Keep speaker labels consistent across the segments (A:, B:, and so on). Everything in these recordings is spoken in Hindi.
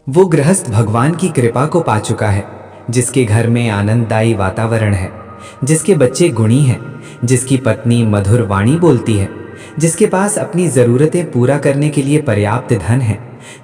A: वो गृहस्थ भगवान की कृपा को पा चुका है, जिसके घर में आनंददायी वातावरण है, जिसके बच्चे गुणी हैं, जिसकी पत्नी मधुर वाणी बोलती है, जिसके पास अपनी ज़रूरतें पूरा करने के लिए पर्याप्त धन है,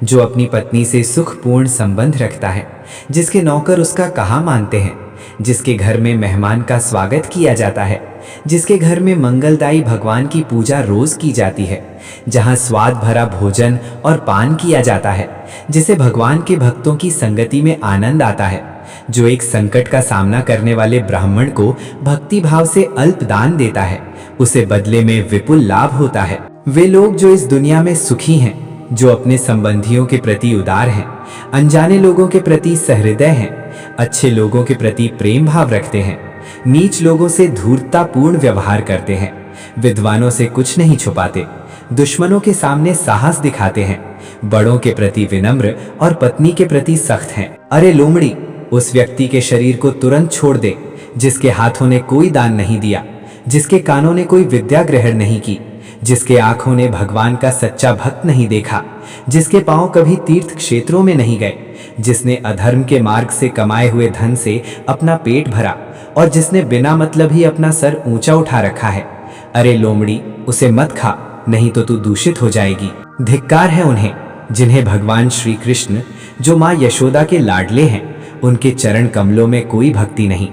A: जो अपनी पत्नी से सुखपूर्ण संबंध रखता है, जिसके नौकर उसका कहा मानते हैं, जिसके घर में मेहमान का स्वागत किया जाता है, जिसके घर में मंगलदायी भगवान की पूजा रोज की जाती है, जहाँ स्वाद भरा भोजन और पान किया जाता है, जिसे भगवान के भक्तों की संगति में आनंद आता है, जो एक संकट का सामना करने वाले ब्राह्मण को भक्ति भाव से अल्प दान देता है, उसे बदले में विपुल लाभ होता है। वे लोग जो इस दुनिया में सुखी हैं, जो अपने संबंधियों के प्रति उदार हैं, अनजाने लोगों के प्रति सहृदय हैं, अच्छे लोगों के प्रति प्रेम भाव रखते हैं, नीच लोगों से धूर्ततापूर्ण व्यवहार करते हैं, विद्वानों से कुछ नहीं छुपाते, दुश्मनों के सामने साहस दिखाते हैं, बड़ों के प्रति विनम्र और पत्नी के प्रति सख्त हैं। अरे लोमड़ी, उस व्यक्ति के शरीर को तुरंत छोड़ दे जिसके हाथों ने कोई दान नहीं दिया, जिसके कानों ने कोई विद्या ग्रहण नहीं की, जिसके आंखों ने भगवान का सच्चा भक्त नहीं देखा, जिसके पांव कभी तीर्थ क्षेत्रों में नहीं गए, जिसने अधर्म के मार्ग से कमाए हुए धन से अपना पेट भरा और जिसने बिना मतलब ही अपना सर ऊंचा उठा रखा है। अरे लोमड़ी, उसे मत खा, नहीं तो तू दूषित हो जाएगी। धिक्कार है उन्हें जिन्हें भगवान श्री कृष्ण, जो माँ यशोदा के लाडले हैं, उनके चरण कमलों में कोई भक्ति नहीं।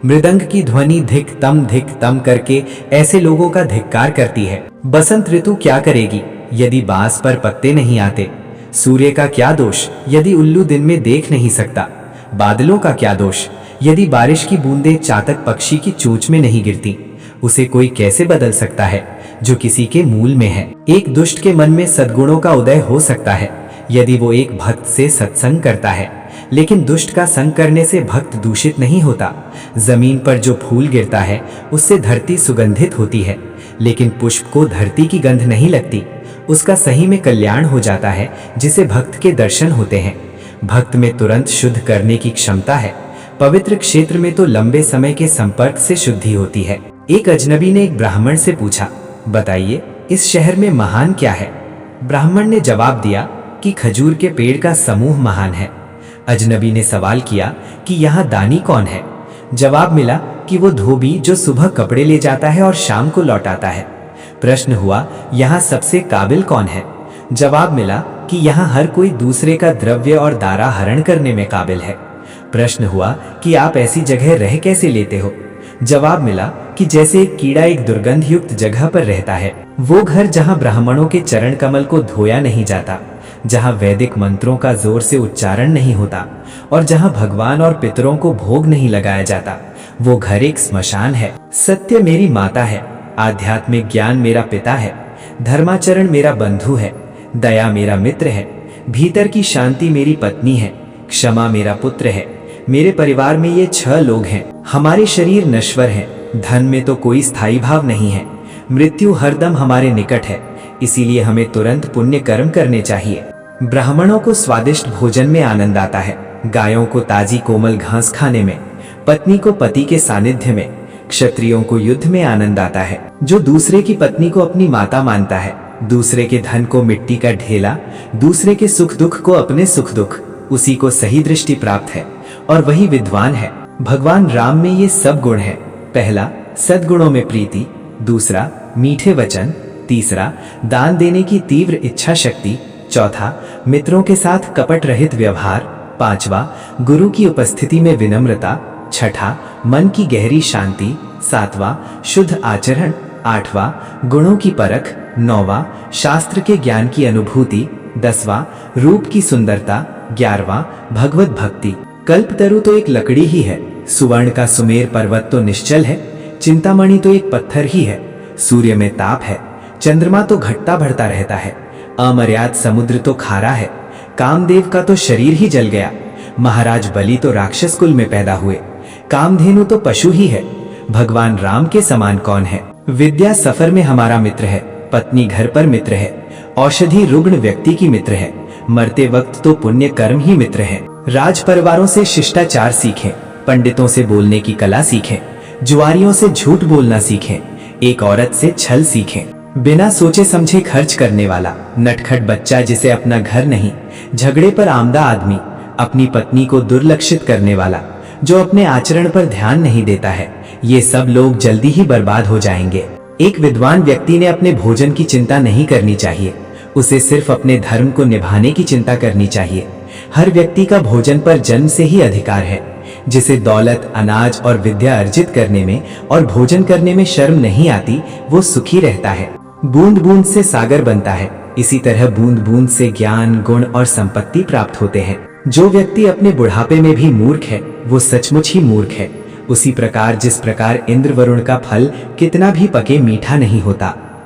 A: मृदंग की ध्वनि धिक तम करके ऐसे लोगों का धिक्कार करती है। बसंत ऋतु क्या करेगी यदि बांस पर पत्ते नहीं आते? सूर्य का क्या दोष यदि उल्लू दिन में देख नहीं सकता? बादलों का क्या दोष यदि बारिश की बूंदें चातक पक्षी की चोंच में नहीं गिरती? उसे कोई कैसे बदल सकता है जो किसी के मूल में है? एक दुष्ट के मन में सद्गुणों का उदय हो सकता है यदि वो एक भक्त से सत्संग करता है, लेकिन दुष्ट का संग करने से भक्त दूषित नहीं होता। जमीन पर जो फूल गिरता है उससे धरती सुगंधित होती है, लेकिन पुष्प को धरती की गंध नहीं लगती। उसका सही में कल्याण हो जाता है जिसे भक्त के दर्शन होते हैं। भक्त में तुरंत शुद्ध करने की क्षमता है। पवित्र क्षेत्र में तो लंबे समय के संपर्क से शुद्धि होती है। एक अजनबी ने एक ब्राह्मण से पूछा, बताइए इस शहर में महान क्या है? ब्राह्मण ने जवाब दिया कि खजूर के पेड़ का समूह महान है। अजनबी ने सवाल किया कि यहाँ दानी कौन है? जवाब मिला कि वो धोबी जो सुबह कपड़े ले जाता है और शाम को लौटाता है। प्रश्न हुआ, यहाँ सबसे काबिल कौन है? जवाब मिला कि यहाँ हर कोई दूसरे का द्रव्य और दारा हरण करने में काबिल है। प्रश्न हुआ कि आप ऐसी जगह रह कैसे लेते हो? जवाब मिला कि जैसे एक कीड़ा एक दुर्गंध युक्त जगह पर रहता है। वो घर जहाँ ब्राह्मणों के चरण कमल को धोया नहीं जाता, जहाँ वैदिक मंत्रों का जोर से उच्चारण नहीं होता और जहाँ भगवान और पितरों को भोग नहीं लगाया जाता, वो घर एक स्मशान है। सत्य मेरी माता है, आध्यात्मिक ज्ञान मेरा पिता है, धर्माचरण मेरा बंधु है, दया मेरा मित्र है, भीतर की शांति मेरी पत्नी है, क्षमा मेरा पुत्र है। मेरे परिवार में ये 6 लोग हैं। हमारे शरीर नश्वर हैं, धन में तो कोई स्थायी भाव नहीं है। मृत्यु हरदम हमारे निकट है, इसीलिए हमें तुरंत पुण्य कर्म करने चाहिए। ब्राह्मणों को स्वादिष्ट भोजन में आनंद आता है, गायों को ताजी कोमल घास खाने में, पत्नी को पति के सानिध्य में, क्षत्रियों को युद्ध में आनंद आता है। जो दूसरे की पत्नी को अपनी माता मानता है, दूसरे के धन को मिट्टी का ढेला, दूसरे के सुख दुख को अपने सुख दुख, उसी को सही दृष्टि प्राप्त है और वही विद्वान है। भगवान राम में ये सब गुण है। पहला, सद्गुणों में प्रीति। दूसरा, मीठे वचन। तीसरा, दान देने की तीव्र इच्छा शक्ति। चौथा, मित्रों के साथ कपट रहित व्यवहार। पांचवा, गुरु की उपस्थिति में विनम्रता। छठा, मन की गहरी शांति। सातवां, शुद्ध आचरण। आठवां, गुणों की परख। नौवां, शास्त्र के ज्ञान की अनुभूति। 10वां, रूप की सुंदरता। 11वां, भगवत भक्ति। कल्पतरु तो एक लकड़ी ही है, सुवर्ण का सुमेर पर्वत तो निश्चल है, चिंतामणि तो एक पत्थर ही है, सूर्य में ताप है, चंद्रमा तो घटता बढ़ता रहता है, अमर्याद समुद्र तो खारा है, कामदेव का तो शरीर ही जल गया, महाराज बलि तो राक्षस कुल में पैदा हुए, कामधेनु तो पशु ही है, भगवान राम के समान कौन है? विद्या सफर में हमारा मित्र है, पत्नी घर पर मित्र है, औषधि रुग्ण व्यक्ति की मित्र है, मरते वक्त तो पुण्य कर्म ही मित्र है। राज परिवारों से शिष्टाचार सीखें, पंडितों से बोलने की कला सीखें, जुआरियों से झूठ बोलना सीखें, एक औरत से छल सीखें। बिना सोचे समझे खर्च करने वाला, नटखट बच्चा जिसे अपना घर नहीं, झगड़े पर आमदा आदमी, अपनी पत्नी को दुर्लक्षित करने वाला, जो अपने आचरण पर ध्यान नहीं देता है, ये सब लोग जल्दी ही बर्बाद हो जाएंगे। एक विद्वान व्यक्ति ने अपने भोजन की चिंता नहीं करनी चाहिए, उसे सिर्फ अपने धर्म को निभाने की चिंता करनी चाहिए। हर व्यक्ति का भोजन पर जन्म से ही अधिकार है। जिसे दौलत, अनाज और विद्या अर्जित करने में और भोजन करने में शर्म नहीं आती, वो सुखी रहता है। बूंद बूंद से सागर बनता है, इसी तरह बूंद बूंद से ज्ञान, गुण और संपत्ति प्राप्त होते हैं। जो व्यक्ति अपने बुढ़ापे में भी मूर्ख है, वो सचमुच ही मूर्ख है। उसी प्रकार जिस प्रकार इंद्र वरुण का फल कितना भी पके मीठा नहीं होता,